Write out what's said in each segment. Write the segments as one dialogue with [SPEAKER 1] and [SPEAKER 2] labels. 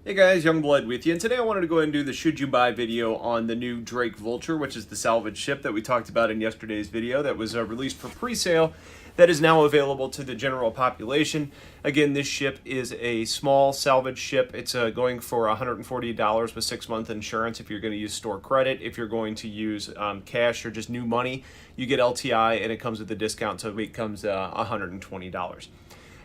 [SPEAKER 1] Hey guys, Youngblood with you, and today I wanted to go ahead and do the should you buy video on the new Drake Vulture, which is the salvage ship that we talked about in yesterday's video that was released for pre-sale, that is now available to the general population. Again, this ship is a small salvage ship. It's going for $140 with 6-month insurance if you're going to use store credit. If you're going to use cash or just new money, you get LTI and it comes with a discount, so it comes $120.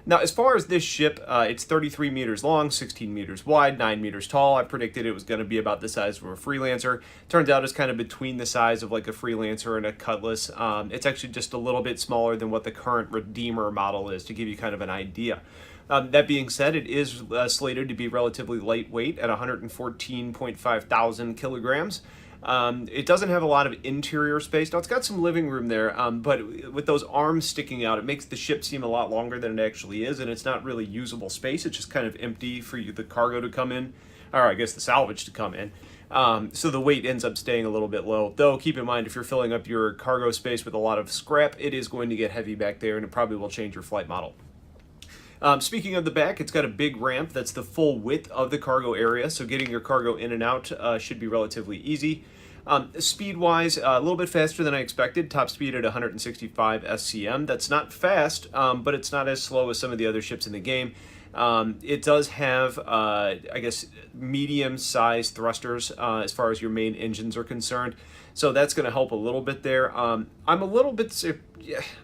[SPEAKER 1] Now, as far as this ship, it's 33 meters long, 16 meters wide, 9 meters tall. I predicted it was going to be about the size of a Freelancer. Turns out it's kind of between the size of like a Freelancer and a Cutlass. It's actually just a little bit smaller than what the current Redeemer model is, to give you kind of an idea. That being said, it is slated to be relatively lightweight at 114.5 thousand kilograms. It doesn't have a lot of interior space. Now, it's got some living room there, but with those arms sticking out, it makes the ship seem a lot longer than it actually is, and it's not really usable space. It's just kind of empty for the cargo to come in, or I guess the salvage to come in. So the weight ends up staying a little bit low. Though, keep in mind, if you're filling up your cargo space with a lot of scrap, it is going to get heavy back there, and it probably will change your flight model. Speaking of the back, it's got a big ramp that's the full width of the cargo area, so getting your cargo in and out should be relatively easy. Speed-wise, a little bit faster than I expected. Top speed at 165 SCM. That's not fast, but it's not as slow as some of the other ships in the game. It does have, I guess, medium-sized thrusters as far as your main engines are concerned. So that's going to help a little bit there. I'm a little bit,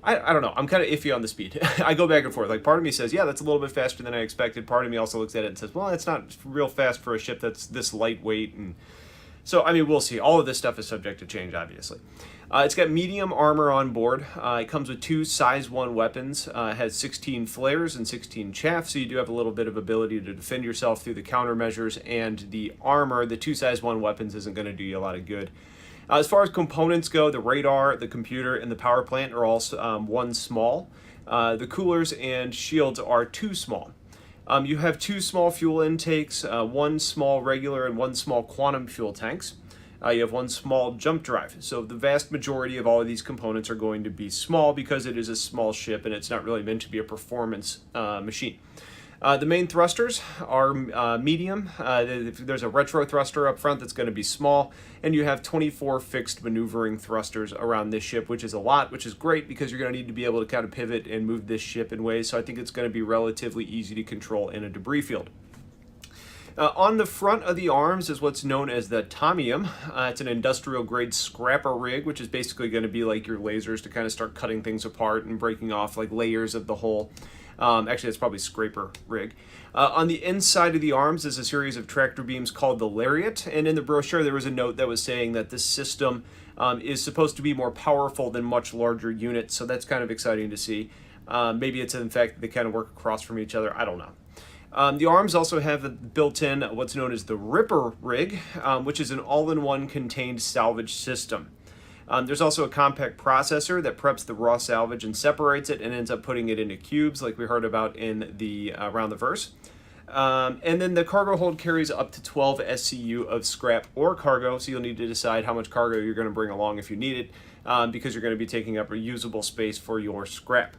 [SPEAKER 1] I don't know. I'm kind of iffy on the speed. I go back and forth. Like, part of me says, yeah, that's a little bit faster than I expected. Part of me also looks at it and says, well, it's not real fast for a ship that's this lightweight. And so, I mean, we'll see. All of this stuff is subject to change, obviously. It's got medium armor on board. It comes with 2 size 1 weapons. It has 16 flares and 16 chaff, so you do have a little bit of ability to defend yourself through the countermeasures, and the armor, the 2 size 1 weapons, isn't going to do you a lot of good. As far as components go, the radar, the computer, and the power plant are all one small. The coolers and shields are 2 small. You have 2 small fuel intakes, 1 small regular and 1 small quantum fuel tanks. You have 1 small jump drive. So the vast majority of all of these components are going to be small because it is a small ship and it's not really meant to be a performance machine. The main thrusters are medium. There's a retro thruster up front that's going to be small, and you have 24 fixed maneuvering thrusters around this ship, which is a lot, which is great because you're going to need to be able to kind of pivot and move this ship in ways, so I think it's going to be relatively easy to control in a debris field. On the front of the arms is what's known as the Tomium. It's an industrial grade scrapper rig, which is basically going to be like your lasers to kind of start cutting things apart and breaking off like layers of the hull. Actually, it's probably scraper rig. On the inside of the arms is a series of tractor beams called the Lariat, and in the brochure there was a note that was saying that this system is supposed to be more powerful than much larger units, so that's kind of exciting to see. Maybe it's in fact they kind of work across from each other, I don't know. The arms also have built-in what's known as the Ripper rig, which is an all-in-one contained salvage system. There's also a compact processor that preps the raw salvage and separates it and ends up putting it into cubes like we heard about in the around the verse. And then the cargo hold carries up to 12 SCU of scrap or cargo, so you'll need to decide how much cargo you're going to bring along if you need it, because you're going to be taking up a usable space for your scrap.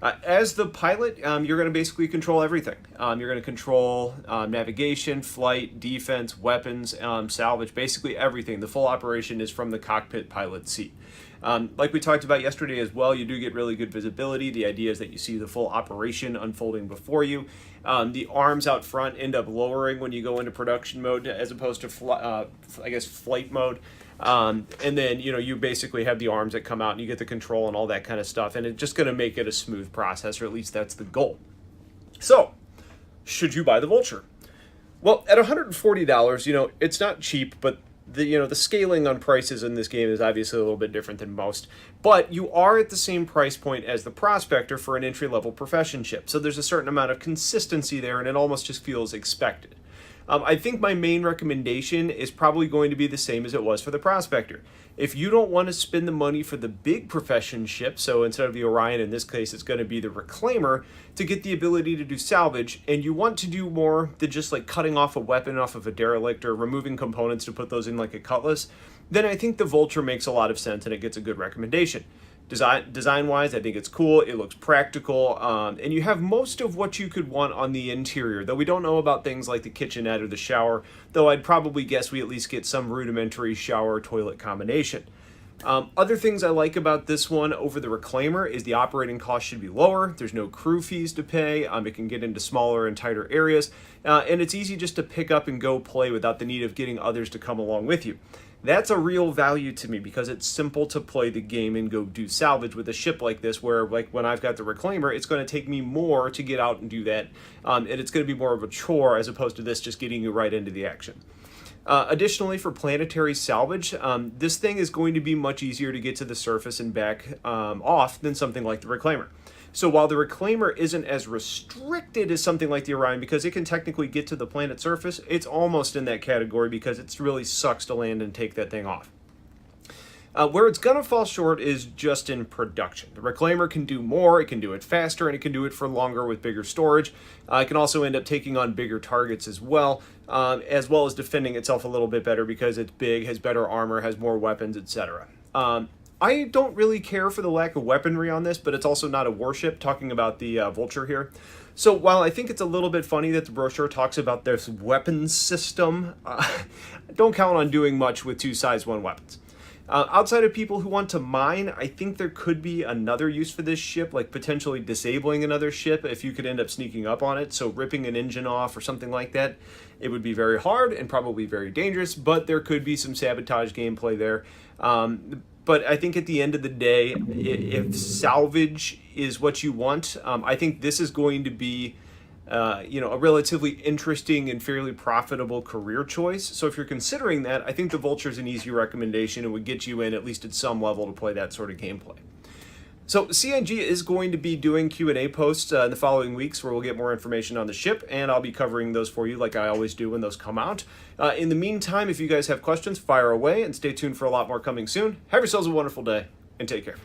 [SPEAKER 1] As the pilot, you're going to basically control everything. You're going to control navigation, flight, defense, weapons, salvage, basically everything. The full operation is from the cockpit pilot seat. Like we talked about yesterday as well, you do get really good visibility. The idea is that you see the full operation unfolding before you. The arms out front end up lowering when you go into production mode as opposed to, I guess, flight mode. And then, you basically have the arms that come out and you get the control and all that kind of stuff. And it's just going to make it a smooth process, or at least that's the goal. So, should you buy the Vulture? Well, at $140, it's not cheap, but the scaling on prices in this game is obviously a little bit different than most. But you are at the same price point as the Prospector for an entry-level profession ship. So there's a certain amount of consistency there, and it almost just feels expected. I think my main recommendation is probably going to be the same as it was for the Prospector. If you don't want to spend the money for the big profession ship, so instead of the Orion, in this case, it's going to be the Reclaimer, to get the ability to do salvage, and you want to do more than just like cutting off a weapon off of a derelict or removing components to put those in like a Cutlass, then I think the Vulture makes a lot of sense and it gets a good recommendation. Design-wise, I think it's cool. It looks practical, and you have most of what you could want on the interior, though we don't know about things like the kitchenette or the shower, though I'd probably guess we at least get some rudimentary shower-toilet combination. Other things I like about this one over the Reclaimer is the operating cost should be lower. There's no crew fees to pay. It can get into smaller and tighter areas, and it's easy just to pick up and go play without the need of getting others to come along with you. That's a real value to me because it's simple to play the game and go do salvage with a ship like this, where like when I've got the Reclaimer, it's going to take me more to get out and do that, and it's going to be more of a chore as opposed to this just getting you right into the action. Additionally, for Planetary Salvage, this thing is going to be much easier to get to the surface and back off than something like the Reclaimer. So while the Reclaimer isn't as restricted as something like the Orion, because it can technically get to the planet's surface, it's almost in that category because it really sucks to land and take that thing off. Where it's going to fall short is just in production. The Reclaimer can do more, it can do it faster, and it can do it for longer with bigger storage. It can also end up taking on bigger targets as well as defending itself a little bit better because it's big, has better armor, has more weapons, etc. I don't really care for the lack of weaponry on this, but it's also not a warship, talking about the Vulture here. So while I think it's a little bit funny that the brochure talks about this weapons system, don't count on doing much with two size 1 weapons. Outside of people who want to mine, I think there could be another use for this ship, like potentially disabling another ship if you could end up sneaking up on it, so ripping an engine off or something like that. It would be very hard and probably very dangerous, but there could be some sabotage gameplay there. But I think at the end of the day, if salvage is what you want, I think this is going to be a relatively interesting and fairly profitable career choice. So if you're considering that, I think the Vulture is an easy recommendation and would get you in at least at some level to play that sort of gameplay. So CNG is going to be doing Q&A posts in the following weeks where we'll get more information on the ship, and I'll be covering those for you like I always do when those come out. In the meantime, if you guys have questions, fire away, and stay tuned for a lot more coming soon. Have yourselves a wonderful day, and take care.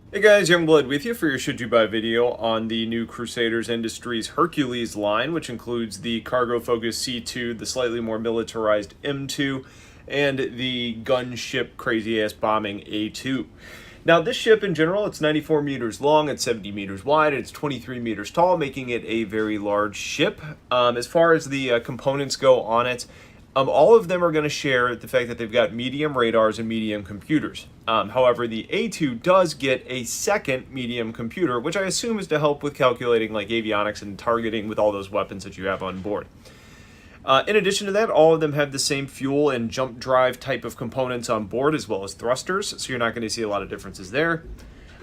[SPEAKER 1] Hey guys, Youngblood with you for your Should You Buy video on the new Crusaders Industries Hercules line, which includes the cargo-focused C2, the slightly more militarized M2, and the gunship crazy-ass bombing A2. Now this ship in general, it's 94 meters long, it's 70 meters wide, and it's 23 meters tall, making it a very large ship. As far as the components go on it, all of them are going to share the fact that they've got medium radars and medium computers. However, the A2 does get a second medium computer, which I assume is to help with calculating like avionics and targeting with all those weapons that you have on board. In addition to that, all of them have the same fuel and jump drive type of components on board, as well as thrusters, so you're not going to see a lot of differences there.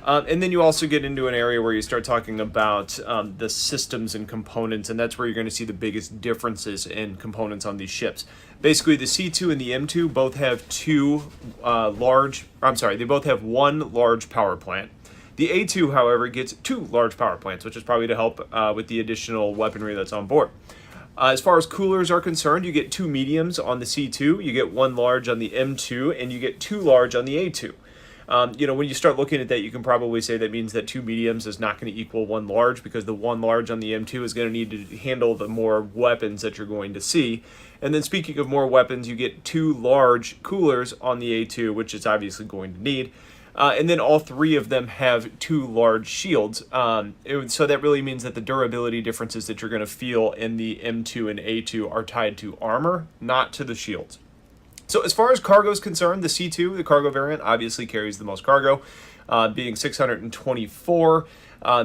[SPEAKER 1] And then you also get into an area where you start talking about the systems and components, and that's where you're going to see the biggest differences in components on these ships. Basically, the C2 and the M2 both have they both have one large power plant. The A2, however, gets 2 large power plants, which is probably to help with the additional weaponry that's on board. As far as coolers are concerned, you get 2 mediums on the C2, you get 1 large on the M2, and you get 2 large on the A2. When you start looking at that, you can probably say that means that 2 mediums is not going to equal 1 large, because the 1 large on the M2 is going to need to handle the more weapons that you're going to see. And then speaking of more weapons, you get 2 large coolers on the A2, which it's obviously going to need. And then all 3 of them have 2 large shields. So that really means that the durability differences that you're going to feel in the M2 and A2 are tied to armor, not to the shields. So as far as cargo is concerned, the C2, the cargo variant, obviously carries the most cargo, being 624.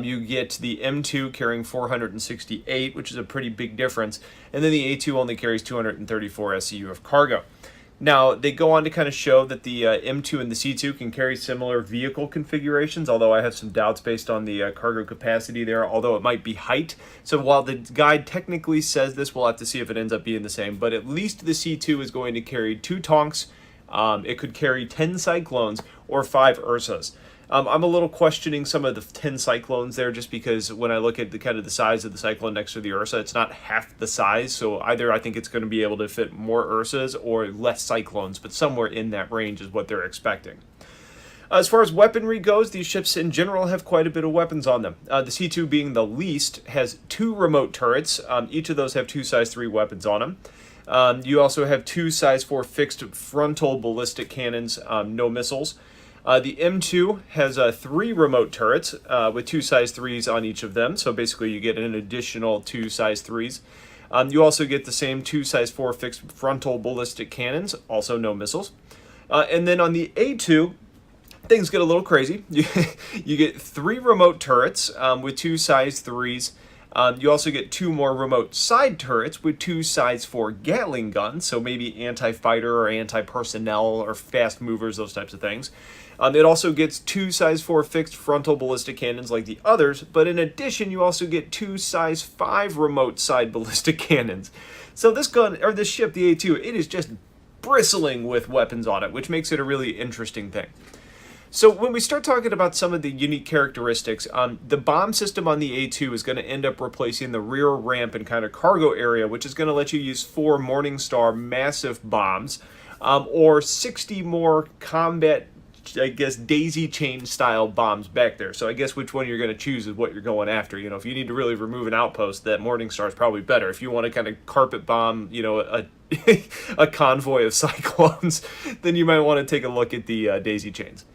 [SPEAKER 1] You get the M2 carrying 468, which is a pretty big difference. And then the A2 only carries 234 SCU of cargo. Now, they go on to kind of show that the M2 and the C2 can carry similar vehicle configurations, although I have some doubts based on the cargo capacity there, although it might be height. So while the guide technically says this, we'll have to see if it ends up being the same. But at least the C2 is going to carry 2 Tonks. It could carry 10 Cyclones or 5 Ursas. I'm a little questioning some of the 10 Cyclones there, just because when I look at the kind of the size of the Cyclone next to the Ursa, it's not half the size. So either I think it's going to be able to fit more Ursas or less Cyclones, but somewhere in that range is what they're expecting. As far as weaponry goes, these ships in general have quite a bit of weapons on them. The C2 being the least has 2 remote turrets. Each of those have 2 size 3 weapons on them. You also have 2 size 4 fixed frontal ballistic cannons, no missiles. The M2 has 3 remote turrets with 2 size 3s on each of them. So basically you get an additional 2 size 3s. You also get the same 2 size 4 fixed frontal ballistic cannons, also no missiles. And then on the A2, things get a little crazy. You get 3 remote turrets with 2 size 3s. You also get 2 more remote side turrets with 2 size 4 Gatling guns, so maybe anti-fighter or anti-personnel or fast movers, those types of things. It also gets 2 size 4 fixed frontal ballistic cannons like the others, but in addition, you also get 2 size 5 remote side ballistic cannons. So this gun, or this ship, the A2, it is just bristling with weapons on it, which makes it a really interesting thing. So when we start talking about some of the unique characteristics, the bomb system on the A2 is going to end up replacing the rear ramp and kind of cargo area, which is going to let you use 4 Morningstar massive bombs, or 60 more combat, I guess, daisy chain style bombs back there. So I guess which one you're going to choose is what you're going after. You know, if you need to really remove an outpost, that Morningstar is probably better. If you want to kind of carpet bomb, you know, a convoy of Cyclones, then you might want to take a look at the daisy chains.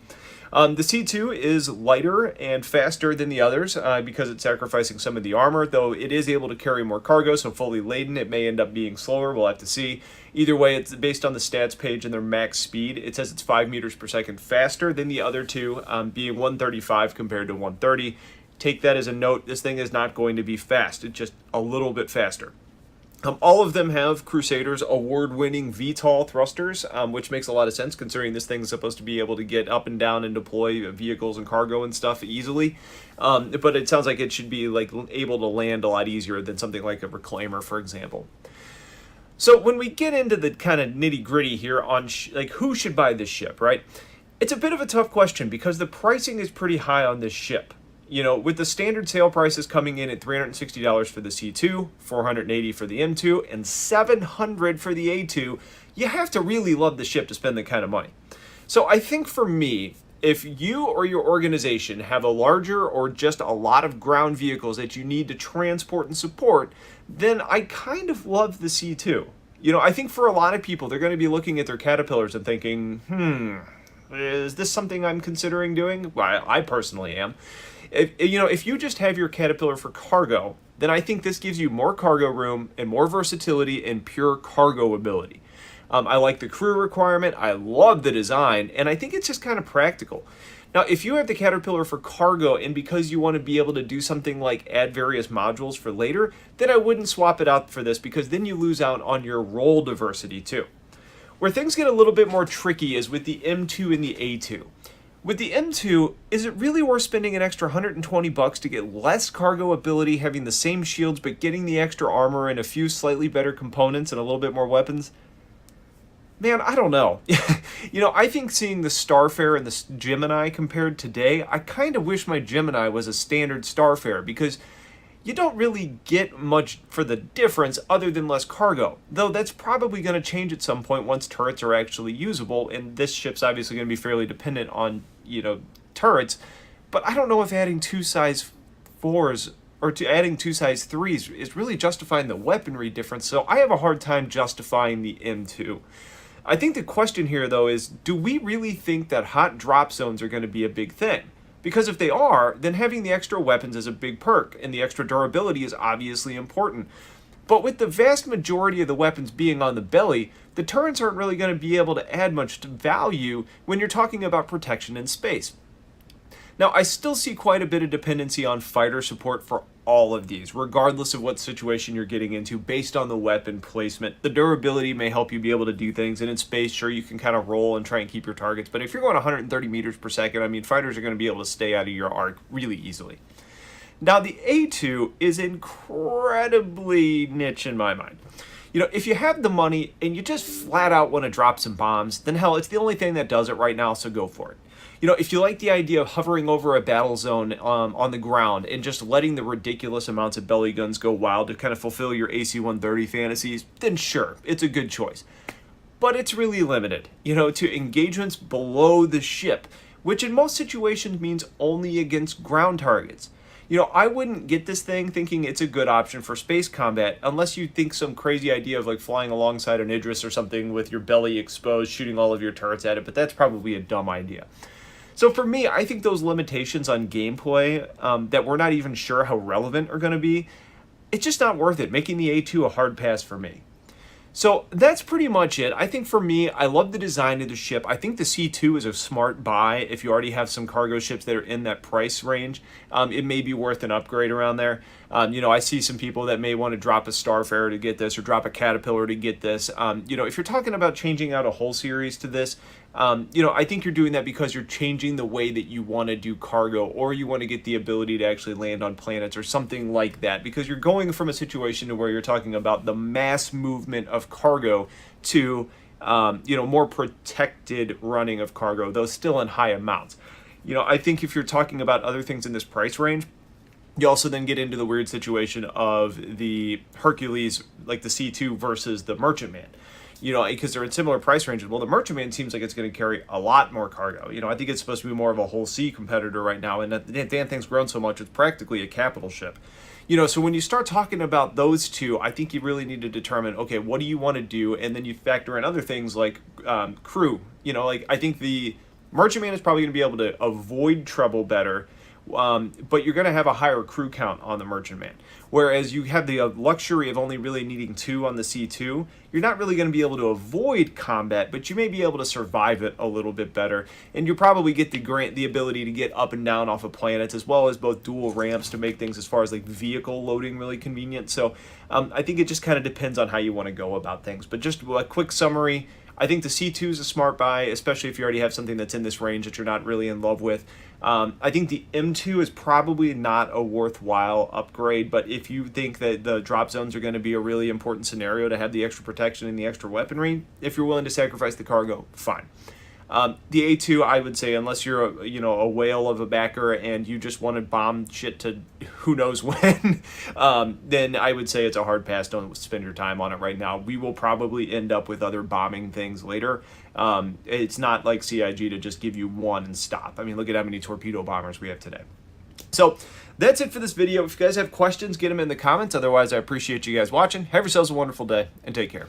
[SPEAKER 1] The C2 is lighter and faster than the others because it's sacrificing some of the armor, though it is able to carry more cargo, so fully laden it may end up being slower. We'll have to see. Either way, it's based on the stats page and their max speed. It says it's 5 meters per second faster than the other two, being 135 compared to 130. Take that as a note. This thing is not going to be fast. It's just a little bit faster. All of them have Crusader's award-winning VTOL thrusters, which makes a lot of sense considering this thing is supposed to be able to get up and down and deploy vehicles and cargo and stuff easily. But it sounds like it should be like able to land a lot easier than something like a Reclaimer, for example. So when we get into the kind of nitty-gritty here on like who should buy this ship, right? It's a bit of a tough question because the pricing is pretty high on this ship. You know, with the standard sale prices coming in at $360 for the C2, $480 for the M2, and $700 for the A2, you have to really love the ship to spend that kind of money. So I think for me, if you or your organization have a larger or just a lot of ground vehicles that you need to transport and support, then I kind of love the C2. You know, I think for a lot of people, they're going to be looking at their Caterpillars and thinking, is this something I'm considering doing? Well, I personally am. If you just have your Caterpillar for cargo, then I think this gives you more cargo room and more versatility and pure cargo ability. I like the crew requirement, I love the design, and I think it's just kind of practical. Now, if you have the Caterpillar for cargo and because you want to be able to do something like add various modules for later, then I wouldn't swap it out for this because then you lose out on your role diversity too. Where things get a little bit more tricky is with the M2 and the A2. With the M2, is it really worth spending an extra $120 to get less cargo ability, having the same shields, but getting the extra armor and a few slightly better components and a little bit more weapons? Man, I don't know. You know, I think seeing the Starfare and the Gemini compared today, I kind of wish my Gemini was a standard Starfare because you don't really get much for the difference other than less cargo. Though that's probably going to change at some point once turrets are actually usable, and this ship's obviously going to be fairly dependent on, you know, turrets. But I don't know if adding 2 size 4s or adding 2 size 3s is really justifying the weaponry difference, so I have a hard time justifying the M2. I think the question here, though, is do we really think that hot drop zones are going to be a big thing? Because if they are, then having the extra weapons is a big perk, and the extra durability is obviously important. But with the vast majority of the weapons being on the belly, the turrets aren't really going to be able to add much value when you're talking about protection in space. Now, I still see quite a bit of dependency on fighter support for all of these, regardless of what situation you're getting into, based on the weapon placement. The durability may help you be able to do things, and in space, sure, you can kind of roll and try and keep your targets, but if you're going 130 meters per second, I mean, fighters are going to be able to stay out of your arc really easily. Now, the A2 is incredibly niche in my mind. You know, if you have the money and you just flat out want to drop some bombs, then hell, it's the only thing that does it right now, so go for it. You know, if you like the idea of hovering over a battle zone on the ground and just letting the ridiculous amounts of belly guns go wild to kind of fulfill your AC-130 fantasies, then sure, it's a good choice. But it's really limited, you know, to engagements below the ship, which in most situations means only against ground targets. You know, I wouldn't get this thing thinking it's a good option for space combat unless you think some crazy idea of like flying alongside an Idris or something with your belly exposed, shooting all of your turrets at it, but that's probably a dumb idea. So for me, I think those limitations on gameplay that we're not even sure how relevant are going to be, it's just not worth it, making the A2 a hard pass for me. So that's pretty much it. I think for me, I love the design of the ship. I think the C2 is a smart buy if you already have some cargo ships that are in that price range. It may be worth an upgrade around there. You know, I see some people that may want to drop a Starfarer to get this or drop a Caterpillar to get this. You know, if you're talking about changing out a whole series to this, you know, I think you're doing that because you're changing the way that you want to do cargo, or you want to get the ability to actually land on planets or something like that, because you're going from a situation to where you're talking about the mass movement of cargo to, you know, more protected running of cargo, though still in high amounts. You know, I think if you're talking about other things in this price range, you also then get into the weird situation of the Hercules, like the C2 versus the Merchantman. You know, because they're in similar price ranges. Well, the Merchantman seems like it's going to carry a lot more cargo. You know, I think it's supposed to be more of a whole sea competitor right now, and that damn thing's grown so much, it's practically a capital ship. You know, so when you start talking about those two, I think you really need to determine, okay, what do you want to do? And then you factor in other things like crew. You know, like I think the Merchantman is probably going to be able to avoid trouble better, but you're going to have a higher crew count on the Merchantman. Whereas you have the luxury of only really needing 2 on the C2, you're not really going to be able to avoid combat, but you may be able to survive it a little bit better. And you probably get the ability to get up and down off of planets, as well as both dual ramps to make things as far as like vehicle loading really convenient. So I think it just kind of depends on how you want to go about things. But just a quick summary, I think the C2 is a smart buy, especially if you already have something that's in this range that you're not really in love with. I think the M2 is probably not a worthwhile upgrade, but if you think that the drop zones are going to be a really important scenario to have the extra protection and the extra weaponry, if you're willing to sacrifice the cargo, fine. The A2, I would say, unless you're a whale of a backer and you just want to bomb shit to who knows when, then I would say it's a hard pass. Don't spend your time on it right now. We will probably end up with other bombing things later. It's not like CIG to just give you one and stop. I mean, look at how many torpedo bombers we have today. So that's it for this video. If you guys have questions, get them in the comments. Otherwise, I appreciate you guys watching. Have yourselves a wonderful day and take care.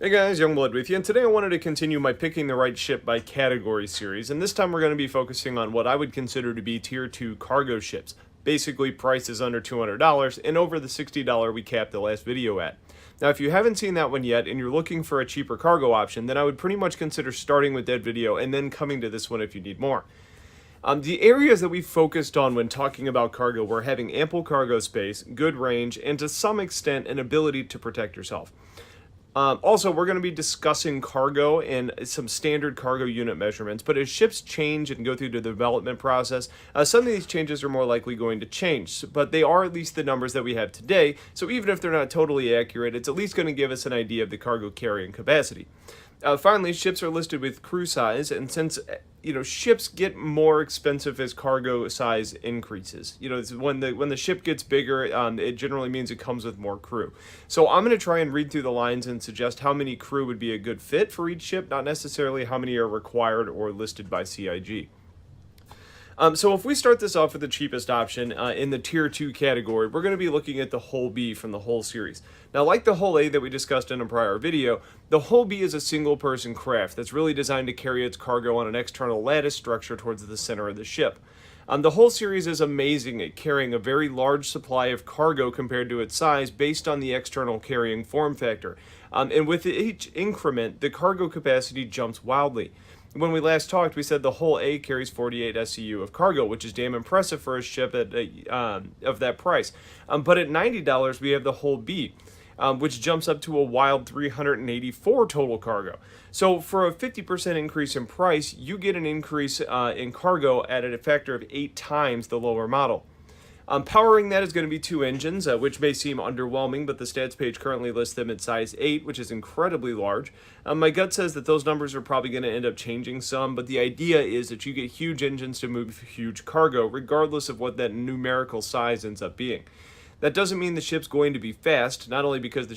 [SPEAKER 1] Hey guys, Youngblood with you, and today I wanted to continue my Picking the Right Ship by Category series, and this time we're going to be focusing on what I would consider to be Tier 2 cargo ships, basically prices under $200 and over the $60 we capped the last video at. Now if you haven't seen that one yet and you're looking for a cheaper cargo option, then I would pretty much consider starting with that video and then coming to this one if you need more. The areas that we focused on when talking about cargo were having ample cargo space, good range, and to some extent an ability to protect yourself. Also, we're going to be discussing cargo and some standard cargo unit measurements, but as ships change and go through the development process, some of these changes are more likely going to change, but they are at least the numbers that we have today, so even if they're not totally accurate, it's at least going to give us an idea of the cargo carrying capacity. Finally, ships are listed with crew size, and since ships get more expensive as cargo size increases. When the ship gets bigger, it generally means it comes with more crew. So I'm going to try and read through the lines and suggest how many crew would be a good fit for each ship, not necessarily how many are required or listed by CIG. So if we start this off with the cheapest option in the Tier 2 category, we're going to be looking at the Hull B from the Hull series. Now, like the Hull A that we discussed in a prior video, the Hull B is a single-person craft that's really designed to carry its cargo on an external lattice structure towards the center of the ship. The Hull series is amazing at carrying a very large supply of cargo compared to its size based on the external carrying form factor. And with each increment, the cargo capacity jumps wildly. when we last talked, we said the hull A carries 48 SCU of cargo, which is damn impressive for a ship at of that price. But at $90, we have the hull B, which jumps up to a wild 384 total cargo. So for a 50% increase in price, you get an increase in cargo at a factor of 8 times the lower model. Powering that is going to be 2 engines, which may seem underwhelming, but the stats page currently lists them at size 8, which is incredibly large. My gut says that those numbers are probably going to end up changing some, but the idea is that you get huge engines to move huge cargo, regardless of what that numerical size ends up being. That doesn't mean the ship's going to be fast, not only because the